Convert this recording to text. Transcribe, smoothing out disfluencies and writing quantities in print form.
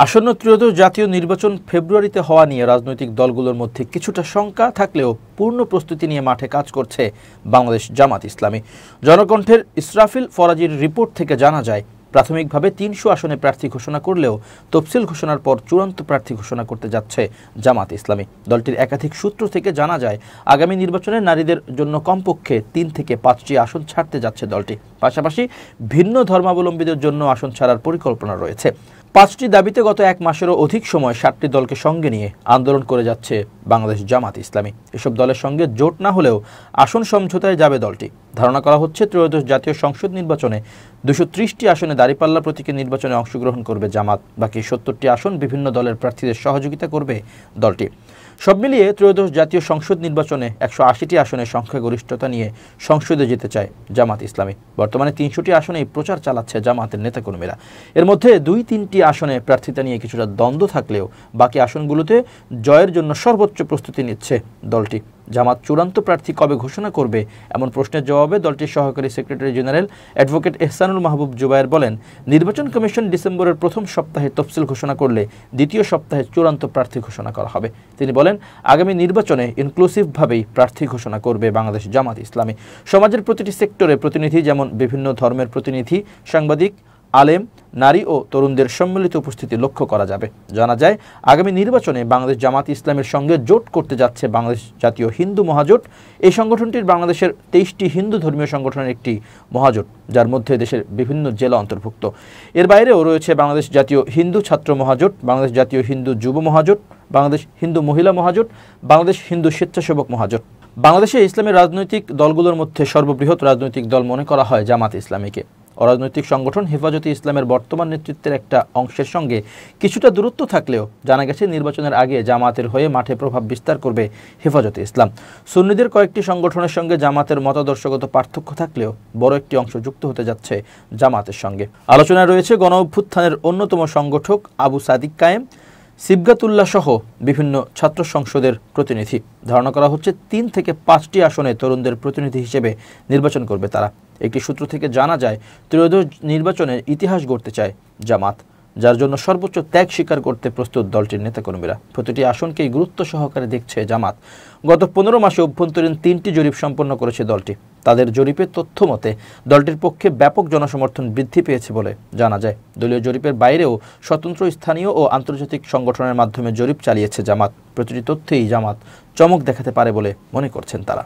আসন্ন ত্রয়োদশ জাতীয় নির্বাচন ফেব্রুয়ারিতে হওয়া নিয়ে রাজনৈতিক দলগুলোর মধ্যে কিছুটা শঙ্কা থাকলেও পূর্ণ প্রস্তুতি নিয়ে মাঠে কাজ করছে বাংলাদেশ জামাত ইসলামী। জনকণ্ঠের ইসরাফিল ফরাজির রিপোর্ট থেকে জানা যায়, প্রাথমিকভাবে ৩০০ আসনে প্রার্থী ঘোষণা করলেও তফসিল ঘোষণার পর চূড়ান্ত প্রার্থী ঘোষণা করতে যাচ্ছে জামাত ইসলামী। দলটির একাধিক সূত্র থেকে জানা যায়, আগামী নির্বাচনে নারীদের জন্য কমপক্ষে ৩ থেকে ৫টি আসন ছাড়তে যাচ্ছে দলটি। পাশাপাশি ভিন্ন ধর্মাবলম্বীদের জন্য আসন ছাড়ার পরিকল্পনা রয়েছে। ৫টি দাবিতে গত এক মাসেরও অধিক সময় ৭টি দলকে সঙ্গে নিয়ে আন্দোলন করে যাচ্ছে বাংলাদেশ জামাত ইসলামী। এসব দলের সঙ্গে জোট না হলেও আসন সমঝোতায় যাবে দলটি। ধারণা করা হচ্ছে, ত্রয়োদশ জাতীয় সংসদ নির্বাচনে ২৩০টি আসনে দাঁড়িপাল্লা প্রতীকে নির্বাচনে অংশগ্রহণ করবে জামাত। বাকি ৭০টি আসন বিভিন্ন দলের প্রার্থীদের সহযোগিতা করবে দলটি। সব মিলিয়ে ত্রয়োদশ জাতীয় সংসদ নির্বাচনে ১৮০টি আসনের সংখ্যাগরিষ্ঠতা নিয়ে সংসদে যেতে চায় জামাত ইসলামী। বর্তমানে ৩০০টি আসনেই প্রচার চালাচ্ছে জামাতের নেতাকর্মীরা। এর মধ্যে ২-৩টি আসনে প্রার্থিতা নিয়ে কিছুটা দ্বন্দ্ব থাকলেও বাকি আসনগুলোতে জয়ের জন্য সর্বোচ্চ প্রস্তুতি নিচ্ছে দলটি। জামাত চূড়ান্ত প্রার্থী কবে ঘোষণা করবে এমন প্রশ্নের জবাবে দলটির সহকারী সেক্রেটারি জেনারেল অ্যাডভোকেট এহসানুল মাহবুব জুবায়ের বলেন, নির্বাচন কমিশন ডিসেম্বরের প্রথম সপ্তাহে তফসিল ঘোষণা করলে দ্বিতীয় সপ্তাহে চূড়ান্ত প্রার্থী ঘোষণা করা হবে। তিনি বলেন, আগামী নির্বাচনে ইনক্লুসিভভাবেই প্রার্থী ঘোষণা করবে বাংলাদেশ জামাত ইসলামী। সমাজের প্রতিটি সেক্টরে প্রতিনিধি, যেমন বিভিন্ন ধর্মের প্রতিনিধি, সাংবাদিক, আলেম, নারী ও তরুণদের সম্মিলিত উপস্থিতি লক্ষ্য করা যাবে। জানা যায়, আগামী নির্বাচনে বাংলাদেশ জামাত ইসলামের সঙ্গে জোট করতে যাচ্ছে বাংলাদেশ জাতীয় হিন্দু মহাজোট। এই সংগঠনটির বাংলাদেশের ২৩টি হিন্দু ধর্মীয় সংগঠনের একটি মহাজোট, যার মধ্যে দেশের বিভিন্ন জেলা অন্তর্ভুক্ত। এর বাইরেও রয়েছে বাংলাদেশ জাতীয় হিন্দু ছাত্র মহাজোট, বাংলাদেশ জাতীয় হিন্দু যুব মহাজোট, বাংলাদেশ হিন্দু মহিলা মহাজোট, বাংলাদেশ হিন্দু স্বেচ্ছাসেবক মহাজোট। বাংলাদেশে ইসলামের রাজনৈতিক দলগুলোর মধ্যে সর্ববৃহৎ রাজনৈতিক দল মনে করা হয় জামাত ইসলামীকে। অরাজনৈতিক সংগঠন হেফাজতে ইসলামের বর্তমান নেতৃত্বের একটা অংশের সঙ্গে কিছুটা দূরত্ব থাকলেও জানা গেছে, নির্বাচনের আগে জামাতের হয়ে মাঠে প্রভাব বিস্তার করবে হেফাজতে ইসলাম। সুন্নিদের কয়েকটি সংগঠনের সঙ্গে জামাতের মতাদর্শগত পার্থক্য থাকলেও বড় একটি অংশ যুক্ত হতে যাচ্ছে জামাতের সঙ্গে। আলোচনায় রয়েছে গণ অভ্যুত্থানের অন্যতম সংগঠক আবু সাদিক কায়েম, সিবগাতুল্লাহ সহ বিভিন্ন ছাত্র সংসদের প্রতিনিধি। ধারণা করা হচ্ছে ৩ থেকে ৫টি আসনে তরুণদের প্রতিনিধি হিসেবে নির্বাচন করবে তারা। একটি সূত্র থেকে জানা যায়, ত্রয়োদশ নির্বাচনের ইতিহাস গড়তে চায় জামাত, যার জন্য সর্বোচ্চ ত্যাগ স্বীকার করতে প্রস্তুত দলটির নেতাকর্মীরা। প্রতিটি আসনকেই গুরুত্ব সহকারে দেখছে জামাত। গত ১৫ মাসে অভ্যন্তরীণ ৩টি জরিপ সম্পন্ন করেছে দলটি। তাদের জরিপের তথ্য মতে দলটির পক্ষে ব্যাপক জনসমর্থন বৃদ্ধি পেয়েছে বলে জানা যায়। দলীয় জরিপের বাইরেও স্বতন্ত্র স্থানীয় ও আন্তর্জাতিক সংগঠনের মাধ্যমে জরিপ চালিয়েছে জামাত। প্রতিটি তথ্যেই জামাত চমক দেখাতে পারে বলে মনে করছেন তারা।